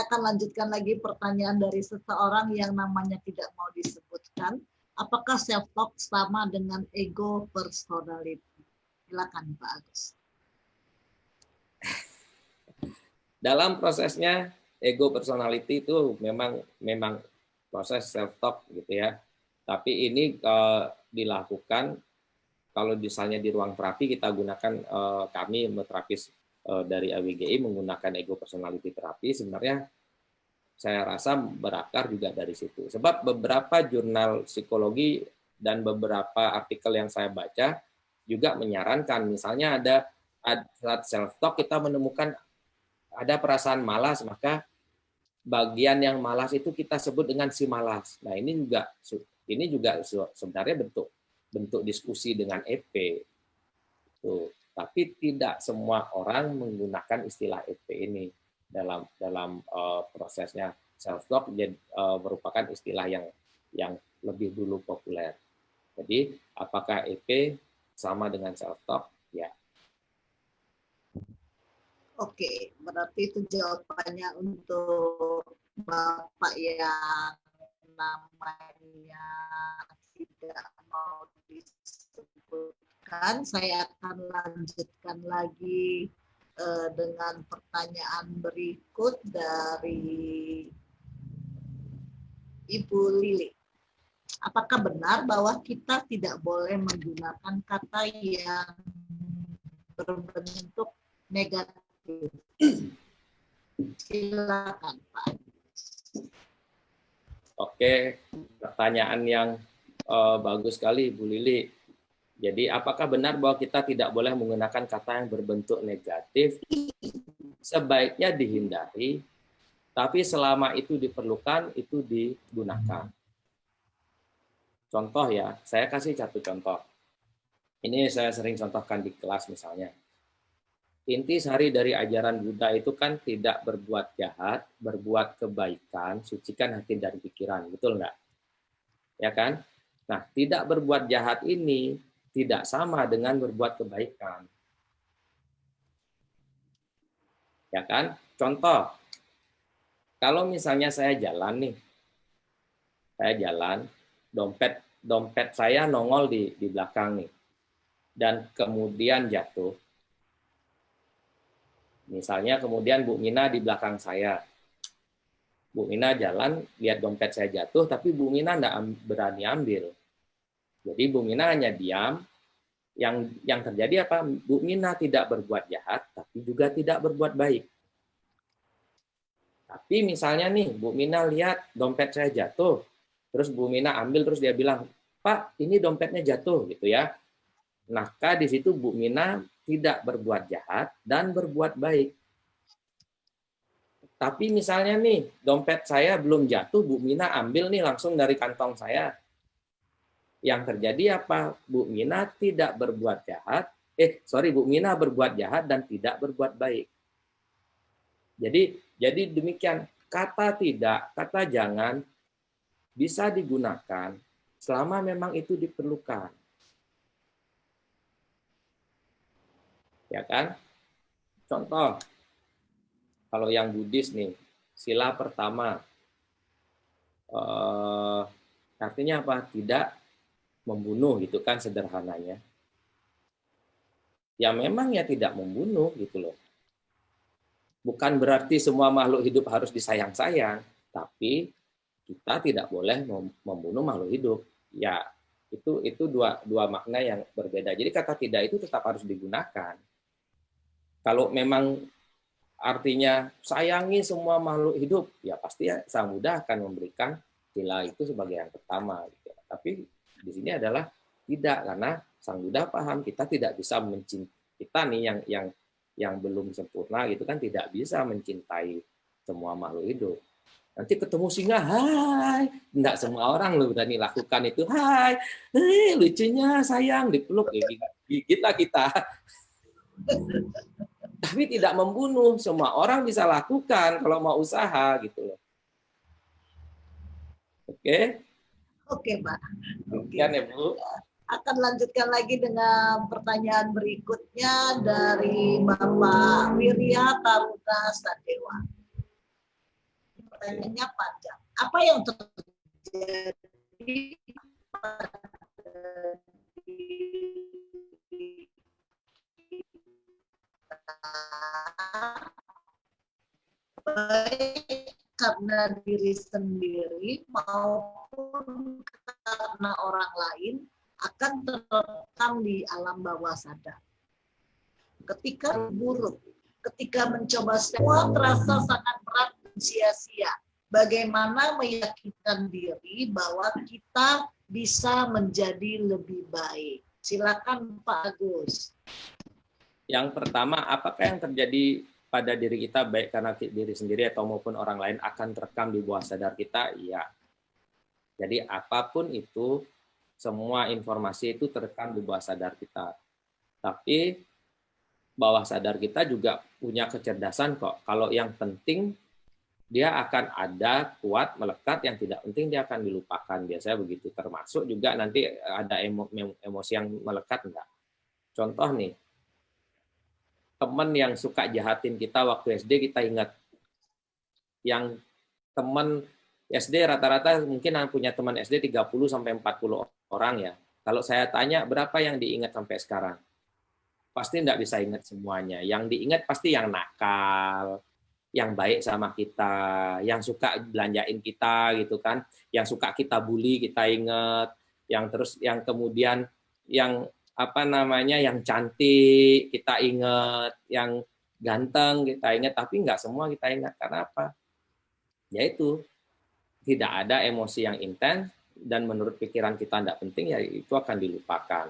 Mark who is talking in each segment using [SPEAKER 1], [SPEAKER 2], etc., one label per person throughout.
[SPEAKER 1] akan lanjutkan lagi pertanyaan dari seseorang yang namanya tidak mau disebutkan. Apakah self-talk sama dengan ego personality? Silakan Pak Agus.
[SPEAKER 2] Dalam prosesnya ego personality itu memang proses self-talk gitu ya. Tapi ini dilakukan kalau misalnya di ruang terapi kita gunakan kami terapis dari AWGI menggunakan ego personality terapi, sebenarnya saya rasa berakar juga dari situ. Sebab beberapa jurnal psikologi dan beberapa artikel yang saya baca juga menyarankan, misalnya ada saat self-talk kita menemukan ada perasaan malas, maka bagian yang malas itu kita sebut dengan si malas. Nah ini juga sebenarnya bentuk diskusi dengan EP. Tuh. Tapi tidak semua orang menggunakan istilah EP ini dalam prosesnya. Self-talk merupakan istilah yang lebih dulu populer. Jadi apakah EP sama dengan self-talk? Ya.
[SPEAKER 1] Oke, berarti itu jawabannya untuk Bapak yang namanya tidak mau disebutkan. Saya akan lanjutkan lagi dengan pertanyaan berikut dari Ibu Lili. Apakah benar bahwa kita tidak boleh menggunakan kata yang berbentuk negatif? Silakan Pak.
[SPEAKER 2] Oke, pertanyaan yang bagus sekali Bu Lili. Jadi apakah benar bahwa kita tidak boleh menggunakan kata yang berbentuk negatif? Sebaiknya dihindari, tapi selama itu diperlukan, itu digunakan. Contoh ya, saya kasih satu contoh. Ini saya sering contohkan di kelas misalnya. Inti sari dari ajaran Buddha itu kan tidak berbuat jahat, berbuat kebaikan, sucikan hati dan pikiran, betul nggak? Ya kan? Nah, tidak berbuat jahat ini tidak sama dengan berbuat kebaikan. Ya kan? Contoh, kalau misalnya saya jalan nih, dompet saya nongol di belakang nih, dan kemudian jatuh. Misalnya kemudian Bu Mina di belakang saya. Bu Mina jalan, lihat dompet saya jatuh, tapi Bu Mina nggak berani ambil. Jadi Bu Mina hanya diam. Yang terjadi apa? Bu Mina tidak berbuat jahat, tapi juga tidak berbuat baik. Tapi misalnya nih, Bu Mina lihat dompet saya jatuh, terus Bu Mina ambil, terus dia bilang, Pak, ini dompetnya jatuh, gitu ya. Maka di situ Bu Mina tidak berbuat jahat dan berbuat baik. Tapi misalnya nih, dompet saya belum jatuh, Bu Mina ambil nih langsung dari kantong saya. Yang terjadi apa? Bu Mina tidak berbuat jahat, Bu Mina berbuat jahat dan tidak berbuat baik. Jadi demikian, kata tidak, kata jangan bisa digunakan selama memang itu diperlukan. Ya kan? Contoh, kalau yang Buddhis nih, sila pertama, artinya apa? Tidak membunuh, gitu kan sederhananya. Ya memang ya tidak membunuh, gitu loh. Bukan berarti semua makhluk hidup harus disayang-sayang, tapi kita tidak boleh membunuh makhluk hidup. Ya, itu dua makna yang berbeda. Jadi kata tidak itu tetap harus digunakan. Kalau memang artinya sayangi semua makhluk hidup, ya pasti ya Sang Buddha akan memberikan sila itu sebagai yang pertama. Gitu. Tapi di sini adalah tidak, karena Sang Buddha paham kita tidak bisa mencintai, kita nih yang belum sempurna gitu kan tidak bisa mencintai semua makhluk hidup. Nanti ketemu singa, hai, enggak semua orang loh berani lakukan itu, hai, lucunya sayang dipeluk, ya kita. Tapi tidak membunuh, semua orang bisa lakukan kalau mau usaha gitu loh. Oke?
[SPEAKER 1] Oke, Pak.
[SPEAKER 2] Demikian ya, Bu.
[SPEAKER 1] Akan lanjutkan lagi dengan pertanyaan berikutnya dari Bapak Wirya Taruna Sadewa. pertanyaannya panjang. Apa yang terjadi pada diri kita, baik karena diri sendiri maupun karena orang lain, akan terekam di alam bawah sadar. Ketika buruk, ketika mencoba semua terasa sangat berat dan sia-sia. Bagaimana meyakinkan diri bahwa kita bisa menjadi lebih baik? Silakan Pak Agus.
[SPEAKER 2] Yang pertama, apakah yang terjadi pada diri kita baik karena diri sendiri atau maupun orang lain akan terekam di bawah sadar kita? Iya. Jadi apapun itu, semua informasi itu terekam di bawah sadar kita. Tapi bawah sadar kita juga punya kecerdasan kok. Kalau yang penting dia akan ada, kuat, melekat, yang tidak penting dia akan dilupakan. Biasanya begitu. Termasuk juga nanti ada emosi yang melekat enggak. Contoh nih, teman yang suka jahatin kita waktu SD kita ingat. Yang teman SD rata-rata mungkin punya teman SD 30 sampai 40 orang ya. Kalau saya tanya berapa yang diingat sampai sekarang? Pasti enggak bisa ingat semuanya. Yang diingat pasti yang nakal, yang baik sama kita, yang suka belanjain kita gitu kan, yang suka kita bully kita ingat, yang terus yang kemudian yang apa namanya yang cantik kita ingat, yang ganteng kita ingat, tapi nggak semua kita ingat. Karena apa? Yaitu tidak ada emosi yang intens dan menurut pikiran kita tidak penting, ya itu akan dilupakan.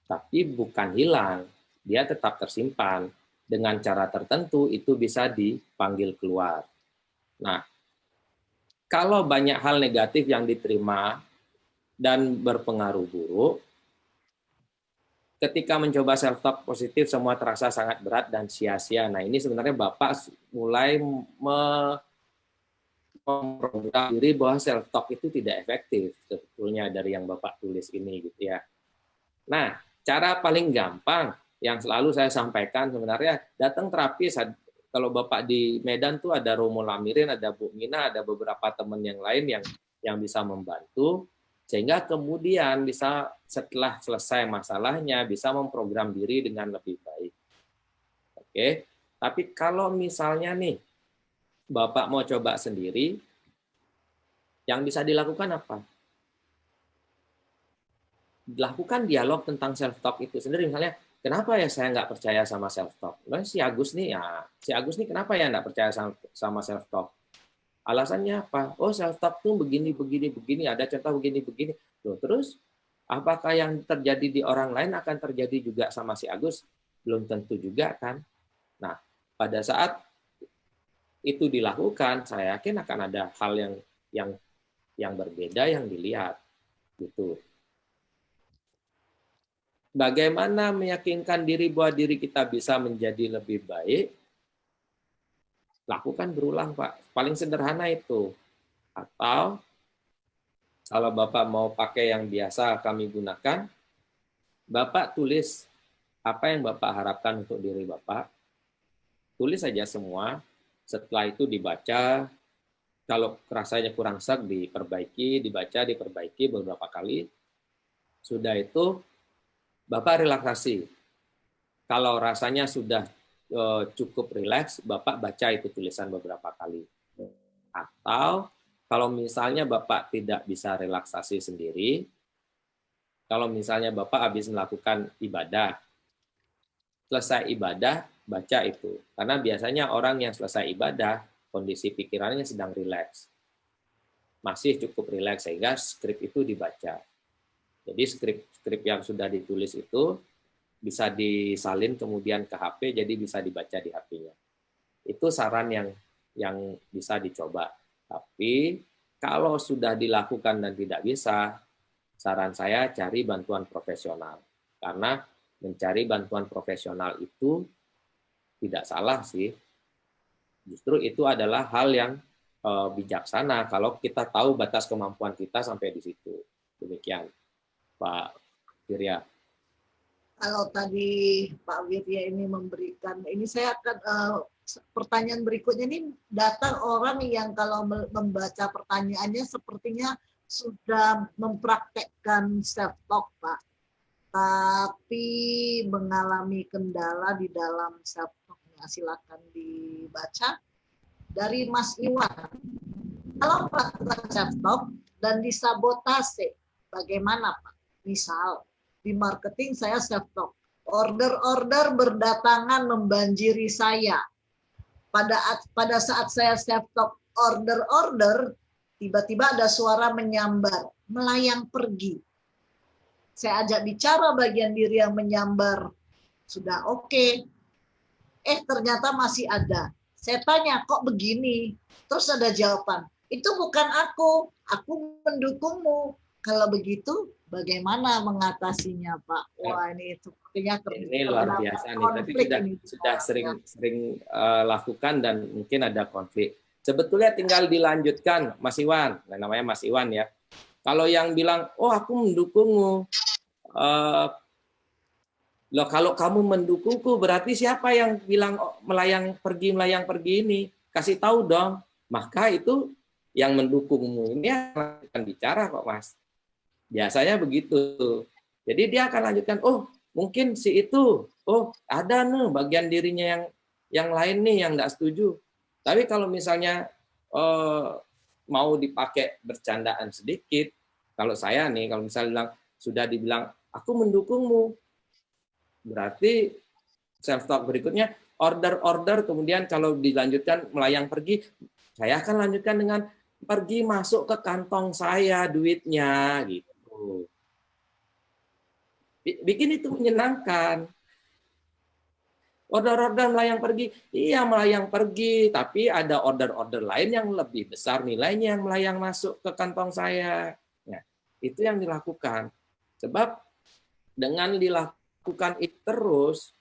[SPEAKER 2] Tapi bukan hilang, dia tetap tersimpan. Dengan cara tertentu itu bisa dipanggil keluar. Nah, kalau banyak hal negatif yang diterima dan berpengaruh buruk, ketika mencoba self-talk positif semua terasa sangat berat dan sia-sia. Nah, ini sebenarnya Bapak mulai memprogram diri bahwa self-talk itu tidak efektif sebetulnya dari yang Bapak tulis ini gitu ya. Nah, cara paling gampang yang selalu saya sampaikan sebenarnya datang terapis. Kalau Bapak di Medan tuh ada Romo Lamirin, ada Bu Mina, ada beberapa teman yang lain yang bisa membantu sehingga kemudian bisa setelah selesai masalahnya bisa memprogram diri dengan lebih baik. Oke. Tapi kalau misalnya nih Bapak mau coba sendiri, yang bisa dilakukan apa? Lakukan dialog tentang self-talk itu sendiri. Misalnya, kenapa ya saya nggak percaya sama self-talk? Nah, si Agus nih kenapa ya nggak percaya sama self-talk? Alasannya apa? Oh, self-talk tuh begini, ada contoh begini. Loh, terus, apakah yang terjadi di orang lain akan terjadi juga sama si Agus? Belum tentu juga, kan? Nah, pada saat itu dilakukan, saya yakin akan ada hal yang berbeda yang dilihat. Gitu. Bagaimana meyakinkan diri bahwa diri kita bisa menjadi lebih baik? Lakukan berulang, Pak. Paling sederhana itu. Atau kalau Bapak mau pakai yang biasa kami gunakan, Bapak tulis apa yang Bapak harapkan untuk diri Bapak. Tulis saja semua. Setelah itu dibaca. Kalau rasanya kurang sek, dibaca, diperbaiki beberapa kali. Sudah itu, Bapak relaksasi. Kalau rasanya sudah cukup rileks, Bapak baca itu tulisan beberapa kali. Atau kalau misalnya Bapak tidak bisa relaksasi sendiri, kalau misalnya Bapak habis melakukan ibadah, selesai ibadah, baca itu. Karena biasanya orang yang selesai ibadah, kondisi pikirannya sedang rileks. Masih cukup rileks, sehingga skrip itu dibaca. Jadi skrip yang sudah ditulis itu bisa disalin kemudian ke HP, jadi bisa dibaca di HP-nya. Itu saran yang bisa dicoba. Tapi kalau sudah dilakukan dan tidak bisa, saran saya cari bantuan profesional. Karena mencari bantuan profesional itu tidak salah sih. Justru itu adalah hal yang bijaksana kalau kita tahu batas kemampuan kita sampai di situ. Demikian. Pak Wirya.
[SPEAKER 1] Kalau tadi Pak Wirya ini memberikan, ini saya akan pertanyaan berikutnya ini datang orang yang kalau membaca pertanyaannya sepertinya sudah mempraktekkan self talk, Pak, tapi mengalami kendala di dalam self talknya. Silakan dibaca dari Mas Iwan. Kalau melakukan self talk dan disabotase, bagaimana, Pak? Misal di marketing saya self talk, order-order berdatangan membanjiri saya. Pada saat saya self talk order-order, tiba-tiba ada suara menyambar, melayang pergi. Saya ajak bicara bagian diri yang menyambar, sudah oke. Ternyata masih ada. Saya tanya, kok begini? Terus ada jawaban, itu bukan aku mendukungmu. Kalau begitu, bagaimana mengatasinya, Pak? Wah, ini sepertinya
[SPEAKER 2] ini luar biasa nih. Tapi sudah sering lakukan dan mungkin ada konflik. Sebetulnya tinggal dilanjutkan, Mas Iwan. Nah, namanya Mas Iwan ya. Kalau yang bilang, oh aku mendukungmu, loh kalau kamu mendukungku, berarti siapa yang bilang melayang pergi ini? Kasih tahu dong. Maka itu yang mendukungmu ini akan bicara kok, Mas. Biasanya begitu. Jadi dia akan lanjutkan, oh mungkin si itu, oh ada nih bagian dirinya yang lain nih yang nggak setuju. Tapi kalau misalnya mau dipakai bercandaan sedikit, kalau saya nih, kalau misalnya sudah dibilang, aku mendukungmu, berarti self-talk berikutnya, order-order, kemudian kalau dilanjutkan melayang pergi, saya akan lanjutkan dengan pergi masuk ke kantong saya duitnya, gitu. Bikin itu menyenangkan. Order-order melayang pergi, iya melayang pergi, tapi ada order-order lain yang lebih besar nilainya yang melayang masuk ke kantong saya. Nah, itu yang dilakukan. Sebab dengan dilakukan itu terus,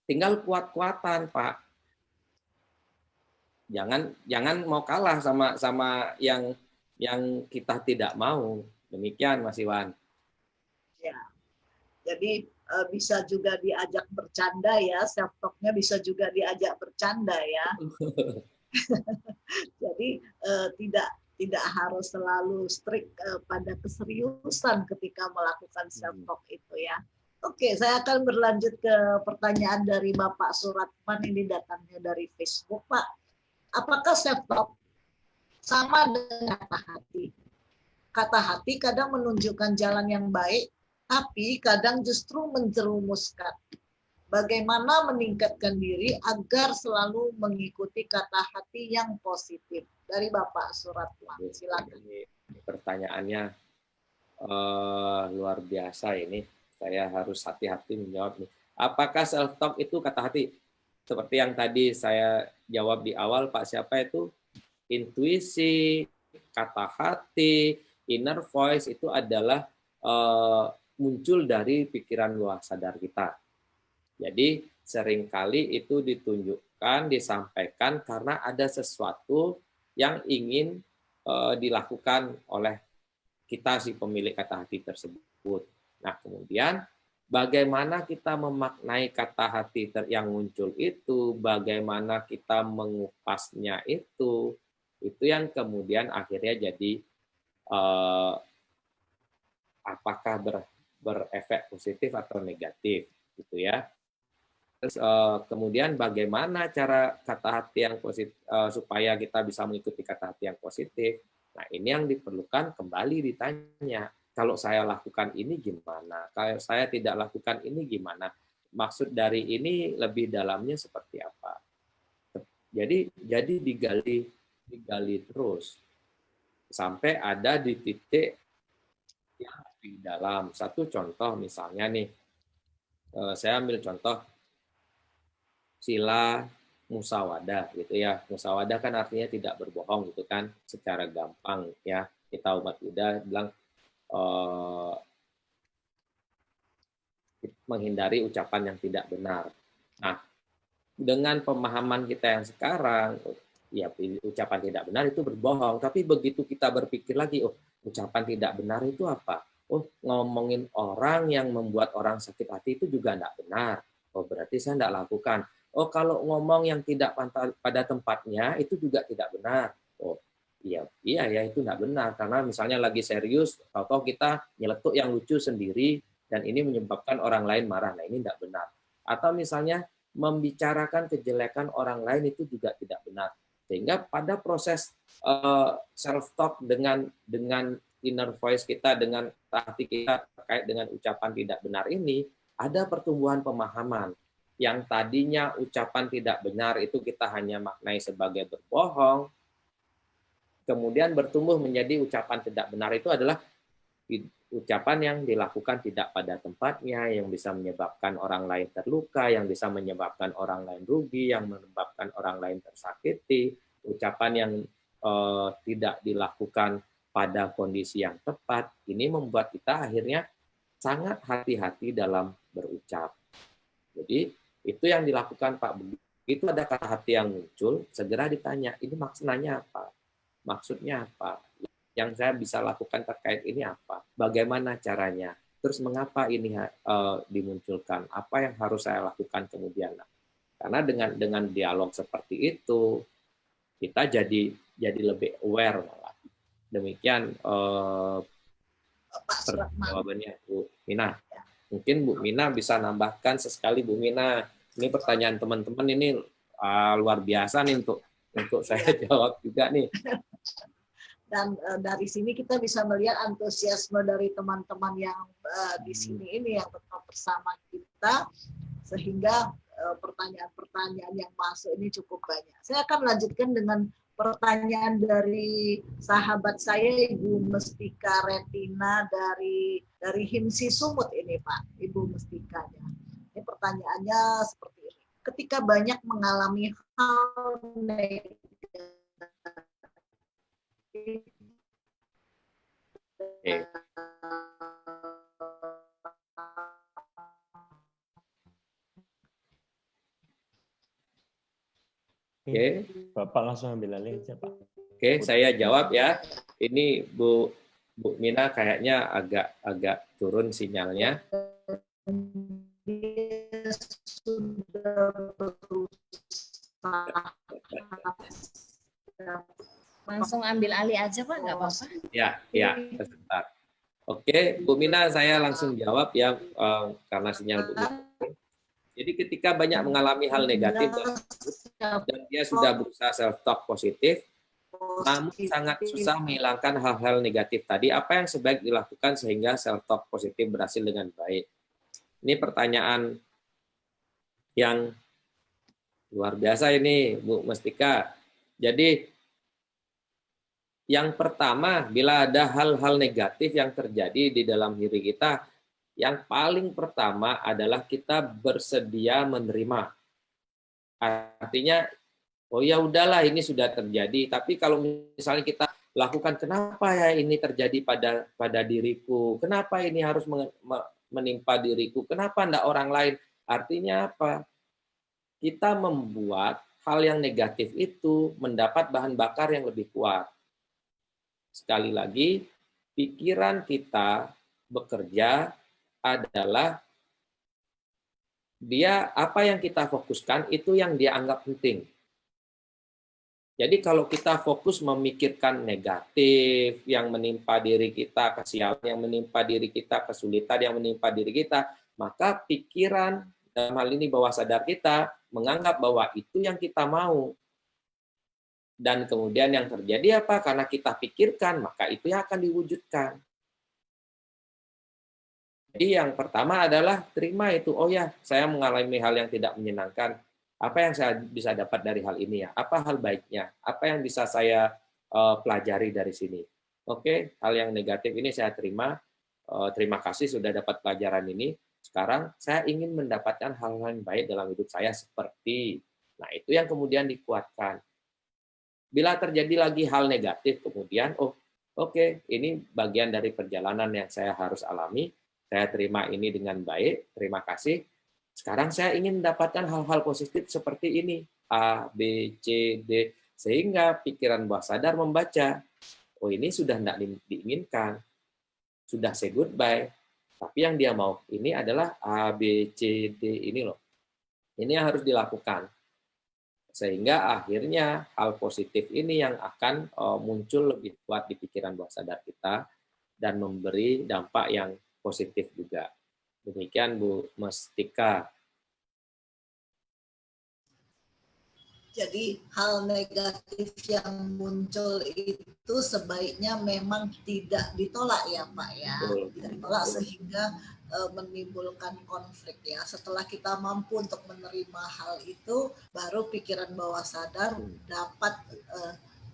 [SPEAKER 2] tinggal kuat-kuatan, Pak. Jangan mau kalah sama yang kita tidak mau. Demikian, Mas Iwan.
[SPEAKER 1] Ya. Jadi bisa juga diajak bercanda ya, self talk-nya bisa juga diajak bercanda ya. Jadi tidak harus selalu strict pada keseriusan ketika melakukan self talk itu ya. Oke, saya akan berlanjut ke pertanyaan dari Bapak Suratman, ini datangnya dari Facebook, Pak. Apakah self talk sama dengan kata hati? Kata hati kadang menunjukkan jalan yang baik, tapi kadang justru menjerumuskan. Bagaimana meningkatkan diri agar selalu mengikuti kata hati yang positif? Dari Bapak Suratman, silakan.
[SPEAKER 2] Pertanyaannya luar biasa ini. Saya harus hati-hati menjawab nih. Apakah self talk itu kata hati? Seperti yang tadi saya jawab di awal, Pak, siapa itu? Intuisi, kata hati, inner voice itu adalah muncul dari pikiran bawah sadar kita. Jadi seringkali itu ditunjukkan, disampaikan karena ada sesuatu yang ingin dilakukan oleh kita si pemilik kata hati tersebut. Nah, kemudian bagaimana kita memaknai kata hati yang muncul itu, bagaimana kita mengupasnya itu yang kemudian akhirnya jadi apakah berefek positif atau negatif, gitu ya. Terus kemudian bagaimana cara kata hati yang positif supaya kita bisa mengikuti kata hati yang positif. Nah, ini yang diperlukan kembali ditanya. Kalau saya lakukan ini gimana? Kalau saya tidak lakukan ini gimana? Maksud dari ini lebih dalamnya seperti apa? Jadi digali terus sampai ada di titik yang lebih dalam. Satu contoh misalnya nih, saya ambil contoh sila musawadah gitu ya. Musawadah kan artinya tidak berbohong gitu kan, secara gampang ya. Kita umat Buddha bilang menghindari ucapan yang tidak benar. Nah, dengan pemahaman kita yang sekarang, ya ucapan tidak benar itu berbohong. Tapi begitu kita berpikir lagi, oh ucapan tidak benar itu apa? Oh ngomongin orang yang membuat orang sakit hati itu juga tidak benar. Oh berarti saya tidak lakukan. Oh, kalau ngomong yang tidak pada tempatnya itu juga tidak benar. Oh, iya, iya ya, itu tidak benar karena misalnya lagi serius, atau kita nyeletuk yang lucu sendiri dan ini menyebabkan orang lain marah. Nah, ini tidak benar. Atau misalnya membicarakan kejelekan orang lain itu juga tidak benar. Sehingga pada proses self talk dengan inner voice kita, dengan hati kita terkait dengan ucapan tidak benar ini, ada pertumbuhan pemahaman. Yang tadinya ucapan tidak benar itu kita hanya maknai sebagai berbohong, kemudian bertumbuh menjadi ucapan tidak benar itu adalah ucapan yang dilakukan tidak pada tempatnya, yang bisa menyebabkan orang lain terluka, yang bisa menyebabkan orang lain rugi, yang menyebabkan orang lain tersakiti, ucapan yang tidak dilakukan pada kondisi yang tepat. Ini membuat kita akhirnya sangat hati-hati dalam berucap. Jadi itu yang dilakukan Pak. Begitu ada kata hati yang muncul, segera ditanya, ini maksudnya apa? Maksudnya apa? Yang saya bisa lakukan terkait ini apa? Bagaimana caranya? Terus mengapa ini dimunculkan? Apa yang harus saya lakukan kemudian? Karena dengan dialog seperti itu, kita jadi lebih aware malah. Demikian jawabannya Bu Mina. Mungkin Bu Mina bisa nambahkan sesekali Bu Mina. Ini pertanyaan teman-teman ini luar biasa nih untuk saya jawab juga nih.
[SPEAKER 1] Dan dari sini kita bisa melihat antusiasme dari teman-teman yang di sini ini yang tetap bersama kita, sehingga pertanyaan-pertanyaan yang masuk ini cukup banyak. Saya akan lanjutkan dengan pertanyaan dari sahabat saya Ibu Mestika Retina dari Himsi Sumut ini Pak, Ibu Mestikanya. Ini pertanyaannya seperti ini. Ketika banyak mengalami hal negatif
[SPEAKER 3] Oke, Bapak langsung ambil alih aja Pak.
[SPEAKER 2] Oke, saya jawab ya. Ini Bu Mina kayaknya agak turun sinyalnya.
[SPEAKER 4] Langsung ambil alih aja Pak, nggak apa-apa.
[SPEAKER 2] Ya, sebentar. Oke, Bu Mina, saya langsung jawab ya karena sinyal Bu Mina. Jadi ketika banyak mengalami hal negatif dan dia sudah berusaha self-talk positif, namun sangat susah menghilangkan hal-hal negatif tadi, apa yang sebaik dilakukan sehingga self-talk positif berhasil dengan baik? Ini pertanyaan yang luar biasa ini, Bu Mestika. Jadi, yang pertama, bila ada hal-hal negatif yang terjadi di dalam diri kita, yang paling pertama adalah kita bersedia menerima. Artinya, oh ya udahlah ini sudah terjadi, tapi kalau misalnya kita lakukan, kenapa ya ini terjadi pada diriku? Kenapa ini harus menimpa diriku? Kenapa enggak orang lain? Artinya apa? Kita membuat hal yang negatif itu mendapat bahan bakar yang lebih kuat. Sekali lagi, pikiran kita bekerja adalah dia apa yang kita fokuskan itu yang dia anggap penting. Jadi kalau kita fokus memikirkan negatif yang menimpa diri kita, kesialan yang menimpa diri kita, kesulitan yang menimpa diri kita, maka pikiran dalam hal ini bawah sadar kita menganggap bahwa itu yang kita mau. Dan kemudian yang terjadi apa? Karena kita pikirkan, maka itu yang akan diwujudkan. Jadi yang pertama adalah terima itu. Oh ya, saya mengalami hal yang tidak menyenangkan. Apa yang saya bisa dapat dari hal ini ya? Apa hal baiknya? Apa yang bisa saya pelajari dari sini? Oke, hal yang negatif ini saya terima. Terima kasih sudah dapat pelajaran ini. Sekarang saya ingin mendapatkan hal-hal yang baik dalam hidup saya seperti. Nah, itu yang kemudian dikuatkan. Bila terjadi lagi hal negatif, kemudian, oke, ini bagian dari perjalanan yang saya harus alami. Saya terima ini dengan baik, terima kasih. Sekarang saya ingin mendapatkan hal-hal positif seperti ini, A, B, C, D, sehingga pikiran bawah sadar membaca, oh ini sudah tidak diinginkan, sudah say goodbye, tapi yang dia mau ini adalah A, B, C, D ini loh. Ini yang harus dilakukan. Sehingga akhirnya hal positif ini yang akan muncul lebih kuat di pikiran bawah sadar kita dan memberi dampak yang positif juga. Demikian Bu Mestika.
[SPEAKER 1] Jadi hal negatif yang muncul itu sebaiknya memang tidak ditolak ya Pak ya.
[SPEAKER 2] Betul.
[SPEAKER 1] Tidak ditolak sehingga menimbulkan konflik ya. Setelah kita mampu untuk menerima hal itu, baru pikiran bawah sadar dapat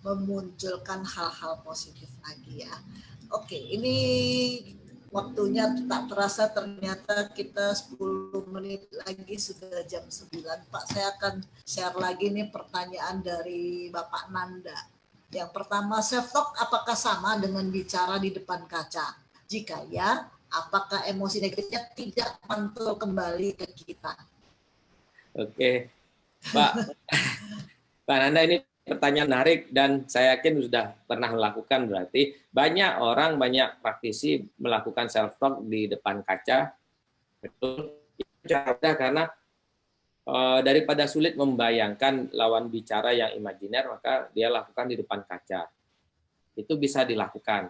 [SPEAKER 1] memunculkan hal-hal positif lagi ya. Oke, ini waktunya tak terasa ternyata kita 10 menit lagi sudah jam 9. Pak, saya akan share lagi nih pertanyaan dari Bapak Nanda. Yang pertama, self-talk apakah sama dengan bicara di depan kaca? Jika ya, apakah emosi negatifnya tidak mantul kembali ke kita?
[SPEAKER 2] Oke, Pak. Pak Nanda, ini pertanyaan menarik dan saya yakin sudah pernah melakukan, berarti banyak praktisi melakukan self talk di depan kaca. Betul. Karena daripada sulit membayangkan lawan bicara yang imajiner, maka dia lakukan di depan kaca. Itu bisa dilakukan.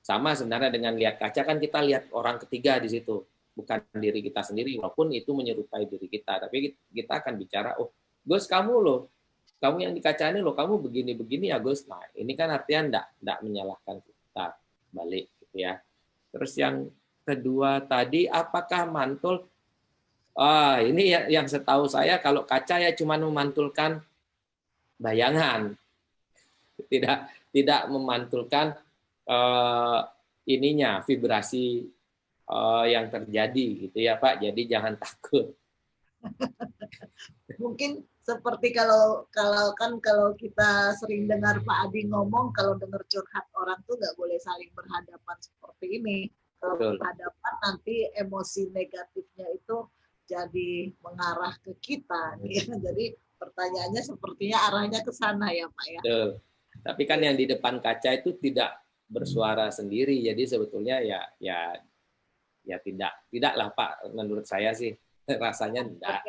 [SPEAKER 2] Sama sebenarnya dengan lihat kaca, kan kita lihat orang ketiga di situ, bukan diri kita sendiri, walaupun itu menyerupai diri kita. Tapi kita akan bicara, oh Gus kamu loh, kamu yang di kaca ini loh, kamu begini-begini ya Gus. Nah, ini kan artinya enggak menyalahkan kita balik gitu ya. Terus yang kedua tadi, apakah mantul? Ini yang setahu saya kalau kaca ya cuma memantulkan bayangan. Tidak memantulkan ininya, vibrasi yang terjadi gitu ya Pak. Jadi jangan takut.
[SPEAKER 1] Mungkin seperti kalau kita sering dengar Pak Adi ngomong, kalau dengar curhat orang tuh nggak boleh saling berhadapan seperti ini. Kalau berhadapan nanti emosi negatifnya itu jadi mengarah ke kita. Ya. Jadi pertanyaannya sepertinya arahnya ke sana ya Pak ya.
[SPEAKER 2] Betul. Tapi kan yang di depan kaca itu tidak bersuara sendiri, jadi sebetulnya ya tidaklah Pak, menurut saya sih rasanya tidak.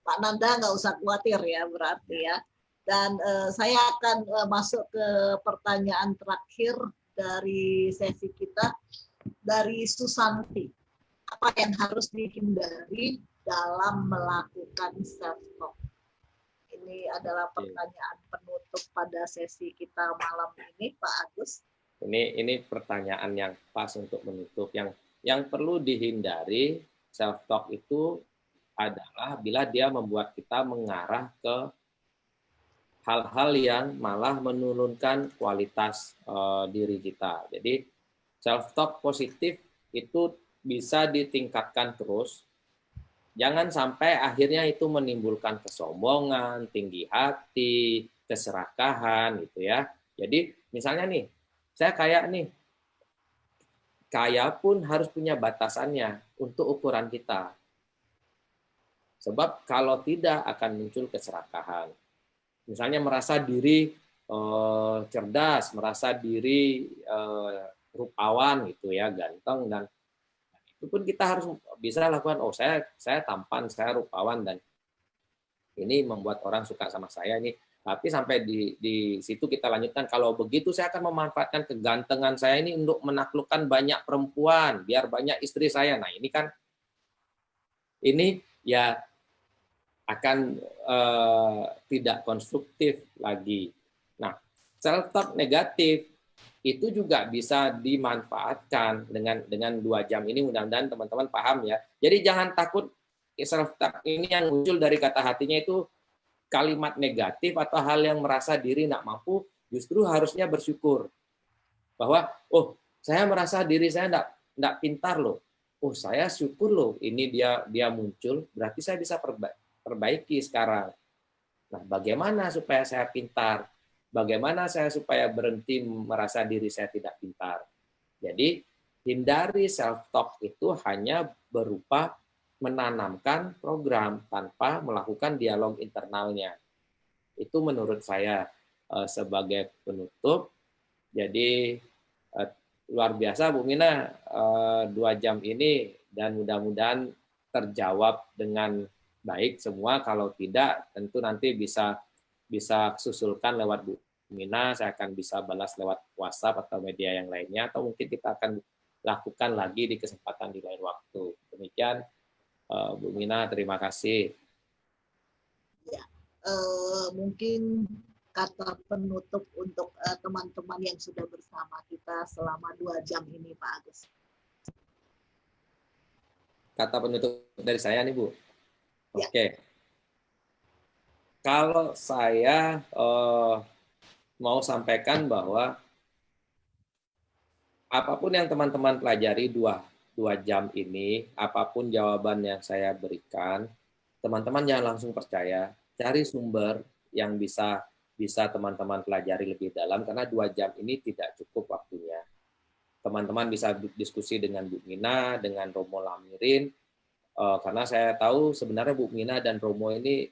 [SPEAKER 1] Pak Nanda nggak usah khawatir ya berarti ya. Dan saya akan masuk ke pertanyaan terakhir dari sesi kita dari Susanti. Apa yang harus dihindari dalam melakukan self talk? Ini adalah pertanyaan penutup pada sesi kita malam ini, Pak Agus.
[SPEAKER 2] Ini pertanyaan yang pas untuk menutup. Yang perlu dihindari self talk itu adalah bila dia membuat kita mengarah ke hal-hal yang malah menurunkan kualitas diri kita. Jadi self talk positif itu bisa ditingkatkan terus. Jangan sampai akhirnya itu menimbulkan kesombongan, tinggi hati, keserakahan gitu ya. Jadi misalnya nih, saya kaya pun harus punya batasannya untuk ukuran kita. Sebab kalau tidak akan muncul keserakahan. Misalnya merasa diri cerdas, merasa diri rupawan gitu ya, ganteng, dan itu pun kita harus bisa lakukan, oh saya tampan, saya rupawan, dan ini membuat orang suka sama saya ini. Tapi sampai di situ kita lanjutkan, kalau begitu saya akan memanfaatkan kegantengan saya ini untuk menaklukkan banyak perempuan, biar banyak istri saya. Nah ini kan, ini ya akan tidak konstruktif lagi. Nah, self talk negatif itu juga bisa dimanfaatkan dengan 2 jam ini, mudah-mudahan teman-teman paham ya. Jadi jangan takut self talk ini yang muncul dari kata hatinya itu kalimat negatif atau hal yang merasa diri tidak mampu, justru harusnya bersyukur bahwa oh saya merasa diri saya tidak pintar loh, oh saya syukur loh ini dia muncul, berarti saya bisa perbaiki sekarang. Nah, bagaimana supaya saya pintar? Bagaimana saya supaya berhenti merasa diri saya tidak pintar? Jadi, hindari self-talk itu hanya berupa menanamkan program tanpa melakukan dialog internalnya. Itu menurut saya sebagai penutup. Jadi, luar biasa Bu Mina 2 jam ini, dan mudah-mudahan terjawab dengan baik semua. Kalau tidak, tentu nanti bisa susulkan lewat Bu Mina. Saya akan bisa balas lewat WhatsApp atau media yang lainnya, atau mungkin kita akan lakukan lagi di kesempatan di lain waktu. Demikian, Bu Mina, terima kasih.
[SPEAKER 1] Ya, mungkin kata penutup untuk teman-teman yang sudah bersama kita selama 2 jam ini, Pak Agus.
[SPEAKER 2] Kata penutup dari saya nih, Bu.
[SPEAKER 1] Ya.
[SPEAKER 2] Oke. Kalau saya mau sampaikan bahwa apapun yang teman-teman pelajari 2 jam ini, apapun jawaban yang saya berikan, teman-teman jangan langsung percaya. Cari sumber yang bisa teman-teman pelajari lebih dalam, karena 2 jam ini tidak cukup waktunya. Teman-teman bisa diskusi dengan Bu Mina, dengan Romo Lamirin, karena saya tahu sebenarnya Bu Mina dan Romo ini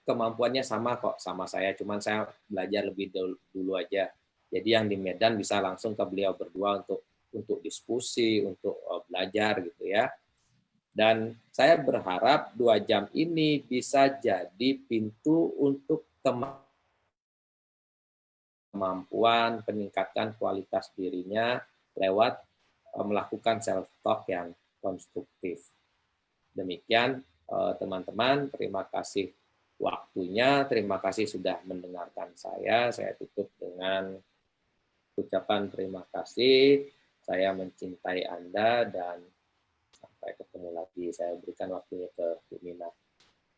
[SPEAKER 2] kemampuannya sama kok, sama saya, cuman saya belajar lebih dulu aja. Jadi yang di Medan bisa langsung ke beliau berdua untuk diskusi, untuk belajar gitu ya. Dan saya berharap 2 jam ini bisa jadi pintu untuk kemampuan meningkatkan kualitas dirinya lewat melakukan self-talk yang konstruktif. Demikian teman-teman, terima kasih waktunya, terima kasih sudah mendengarkan saya. Saya tutup dengan ucapan terima kasih, saya mencintai Anda, dan sampai ketemu lagi. Saya berikan waktunya ke Bu Mina.